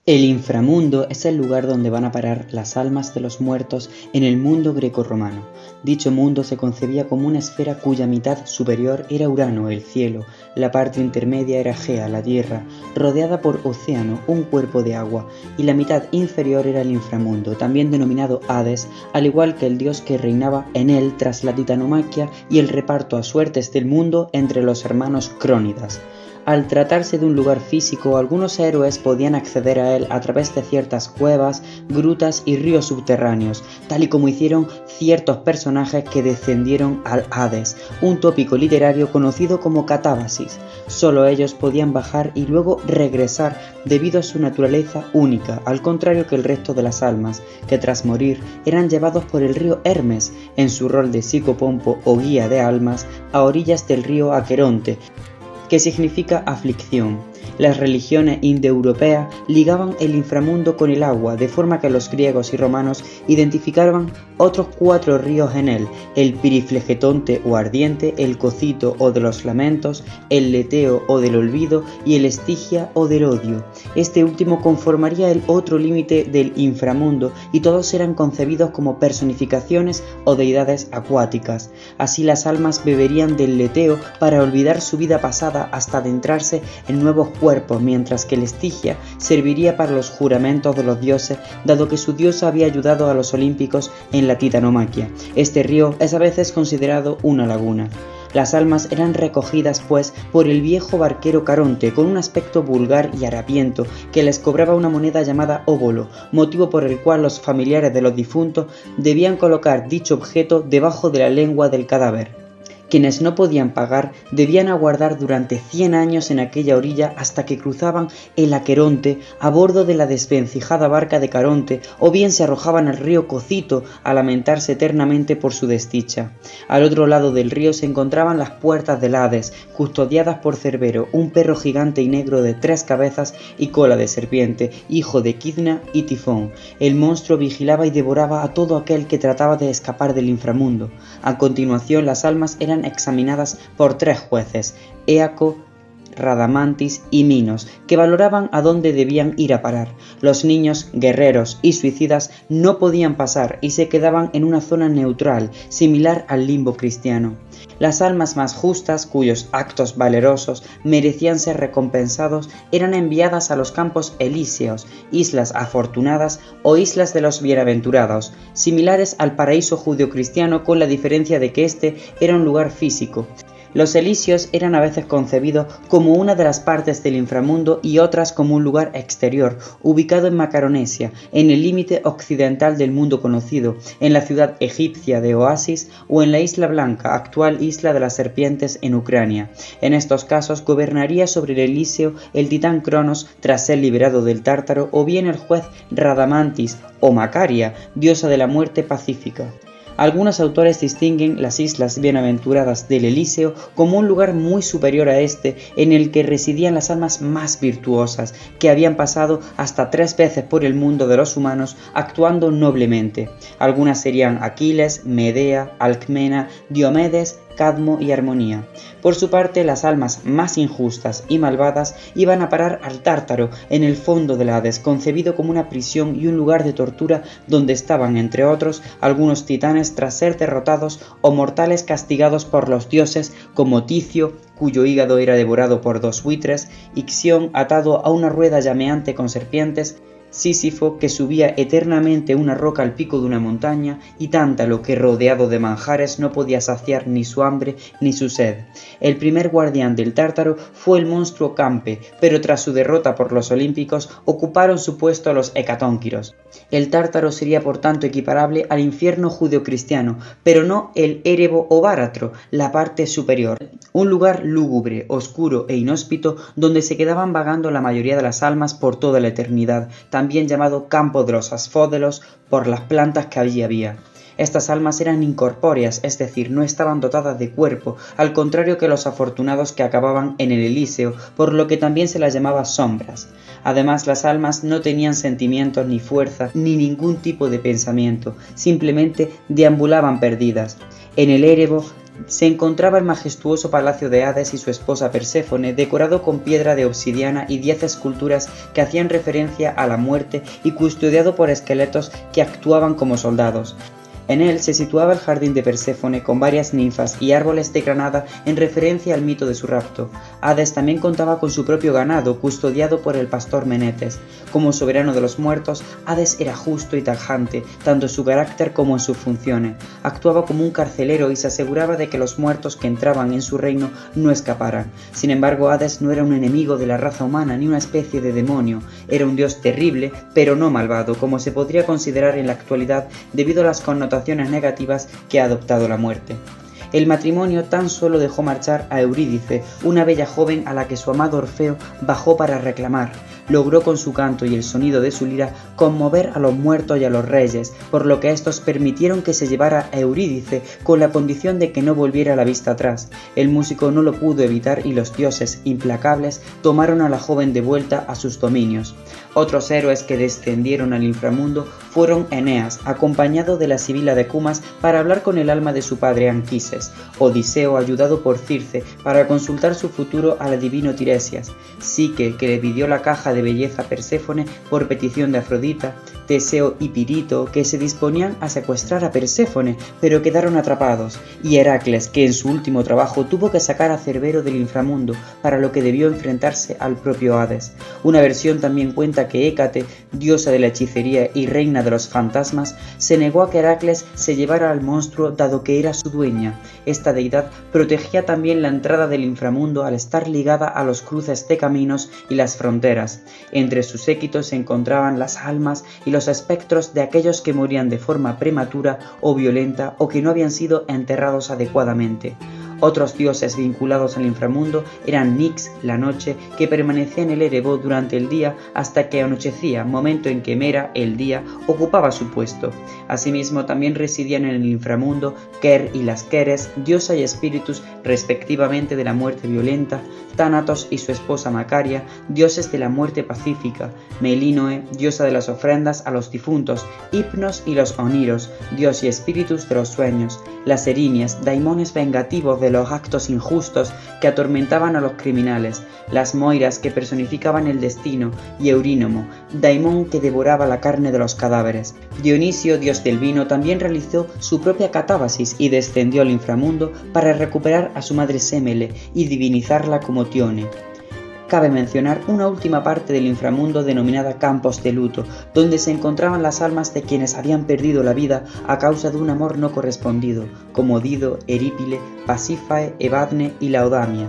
El inframundo es el lugar donde van a parar las almas de los muertos en el mundo grecorromano. Dicho mundo se concebía como una esfera cuya mitad superior era Urano, el cielo, la parte intermedia era Gea, la tierra, rodeada por océano, un cuerpo de agua, y la mitad inferior era el inframundo, también denominado Hades, al igual que el dios que reinaba en él tras la titanomaquia y el reparto a suertes del mundo entre los hermanos crónidas. Al tratarse de un lugar físico, algunos héroes podían acceder a él a través de ciertas cuevas, grutas y ríos subterráneos, tal y como hicieron ciertos personajes que descendieron al Hades, un tópico literario conocido como catábasis. Solo ellos podían bajar y luego regresar debido a su naturaleza única, al contrario que el resto de las almas, que tras morir eran llevados por el río Hermes, en su rol de psicopompo o guía de almas, a orillas del río Aqueronte, que significa aflicción. Las religiones indoeuropeas ligaban el inframundo con el agua, de forma que los griegos y romanos identificaban otros 4 ríos en él: el Piriflegetonte o ardiente, el Cocito o de los lamentos, el Leteo o del olvido y el Estigia o del odio. Este último conformaría el otro límite del inframundo y todos eran concebidos como personificaciones o deidades acuáticas. Así las almas beberían del Leteo para olvidar su vida pasada hasta adentrarse en nuevos cuerpos, mientras que el Estigia serviría para los juramentos de los dioses, dado que su diosa había ayudado a los olímpicos en la titanomaquia. Este río es a veces considerado una laguna. Las almas eran recogidas pues por el viejo barquero Caronte, con un aspecto vulgar y harapiento, que les cobraba una moneda llamada óbolo, motivo por el cual los familiares de los difuntos debían colocar dicho objeto debajo de la lengua del cadáver. Quienes no podían pagar debían aguardar durante 100 años en aquella orilla hasta que cruzaban el Aqueronte a bordo de la desvencijada barca de Caronte, o bien se arrojaban al río Cocito a lamentarse eternamente por su desdicha. Al otro lado del río se encontraban las puertas del Hades, custodiadas por Cerbero, un perro gigante y negro de 3 cabezas y cola de serpiente, hijo de Quidna y Tifón. El monstruo vigilaba y devoraba a todo aquel que trataba de escapar del inframundo. A continuación, las almas eran examinadas por 3 jueces, Éaco, Radamantis y Minos, que valoraban a dónde debían ir a parar. Los niños, guerreros y suicidas no podían pasar y se quedaban en una zona neutral, similar al limbo cristiano. Las almas más justas, cuyos actos valerosos merecían ser recompensados, eran enviadas a los campos elíseos, islas afortunadas o islas de los bienaventurados, similares al paraíso judeocristiano, con la diferencia de que este era un lugar físico. Los elíseos eran a veces concebidos como una de las partes del inframundo y otras como un lugar exterior, ubicado en Macaronesia, en el límite occidental del mundo conocido, en la ciudad egipcia de Oasis o en la Isla Blanca, actual Isla de las Serpientes en Ucrania. En estos casos gobernaría sobre el Elíseo el titán Cronos tras ser liberado del Tártaro, o bien el juez Radamantis o Macaria, diosa de la muerte pacífica. Algunos autores distinguen las islas bienaventuradas del Elíseo como un lugar muy superior a este, en el que residían las almas más virtuosas, que habían pasado hasta 3 veces por el mundo de los humanos actuando noblemente. Algunas serían Aquiles, Medea, Alcmena, Diomedes, Cadmo y Armonía. Por su parte, las almas más injustas y malvadas iban a parar al Tártaro, en el fondo del Hades, concebido como una prisión y un lugar de tortura donde estaban, entre otros, algunos titanes tras ser derrotados o mortales castigados por los dioses, como Ticio, cuyo hígado era devorado por 2 buitres, Ixión, atado a una rueda llameante con serpientes, Sísifo, que subía eternamente una roca al pico de una montaña, y Tántalo, que rodeado de manjares no podía saciar ni su hambre ni su sed. El primer guardián del Tártaro fue el monstruo Campe, pero tras su derrota por los olímpicos ocuparon su puesto los hecatónquiros. El Tártaro sería por tanto equiparable al infierno judeocristiano, pero no el Érebo o Báratro, la parte superior, un lugar lúgubre, oscuro e inhóspito donde se quedaban vagando la mayoría de las almas por toda la eternidad, también llamado campo de los asfódelos por las plantas que allí había. Estas almas eran incorpóreas, es decir, no estaban dotadas de cuerpo, al contrario que los afortunados que acababan en el Elíseo, por lo que también se las llamaba sombras. Además, las almas no tenían sentimientos ni fuerza, ni ningún tipo de pensamiento, simplemente deambulaban perdidas. En el Érebo se encontraba el majestuoso palacio de Hades y su esposa Perséfone, decorado con piedra de obsidiana y 10 esculturas que hacían referencia a la muerte y custodiado por esqueletos que actuaban como soldados. En él se situaba el jardín de Perséfone con varias ninfas y árboles de granada en referencia al mito de su rapto. Hades también contaba con su propio ganado, custodiado por el pastor Menetes. Como soberano de los muertos, Hades era justo y tajante, tanto en su carácter como en sus funciones. Actuaba como un carcelero y se aseguraba de que los muertos que entraban en su reino no escaparan. Sin embargo, Hades no era un enemigo de la raza humana ni una especie de demonio. Era un dios terrible, pero no malvado, como se podría considerar en la actualidad debido a las connotaciones negativas que ha adoptado la muerte. El matrimonio tan solo dejó marchar a Eurídice, una bella joven a la que su amado Orfeo bajó para reclamar. Logró con su canto y el sonido de su lira conmover a los muertos y a los reyes, por lo que estos permitieron que se llevara a Eurídice con la condición de que no volviera la vista atrás. El músico no lo pudo evitar y los dioses, implacables, tomaron a la joven de vuelta a sus dominios. Otros héroes que descendieron al inframundo fueron Eneas, acompañado de la sibila de Cumas para hablar con el alma de su padre Anquises, Odiseo ayudado por Circe para consultar su futuro al adivino Tiresias, Psique que le pidió la caja de belleza a Perséfone por petición de Afrodita, Teseo y Pirito que se disponían a secuestrar a Perséfone pero quedaron atrapados, y Heracles que en su último trabajo tuvo que sacar a Cerbero del inframundo, para lo que debió enfrentarse al propio Hades. Una versión también cuenta que Hécate, diosa de la hechicería y reina de los fantasmas, se negó a que Heracles se llevara al monstruo dado que era su dueña. Esta deidad protegía también la entrada del inframundo al estar ligada a los cruces de caminos y las fronteras. Entre sus séquitos se encontraban las almas y los espectros de aquellos que morían de forma prematura o violenta o que no habían sido enterrados adecuadamente. Otros dioses vinculados al inframundo eran Nix, la noche, que permanecía en el Erebo durante el día hasta que anochecía, momento en que Mera, el día, ocupaba su puesto. Asimismo, también residían en el inframundo Ker y las Keres, diosa y espíritus respectivamente de la muerte violenta, Tánatos y su esposa Macaria, dioses de la muerte pacífica, Melinoe, diosa de las ofrendas a los difuntos, Hipnos y los Oniros, dios y espíritus de los sueños, las Erinias, daimones vengativos de los actos injustos que atormentaban a los criminales, las Moiras que personificaban el destino, y Eurínomo, daimón que devoraba la carne de los cadáveres. Dionisio, dios del vino, también realizó su propia catábasis y descendió al inframundo para recuperar a su madre Semele y divinizarla como Tione. Cabe mencionar una última parte del inframundo denominada Campos de Luto, donde se encontraban las almas de quienes habían perdido la vida a causa de un amor no correspondido, como Dido, Erípile, Pasífae, Evadne y Laodamia.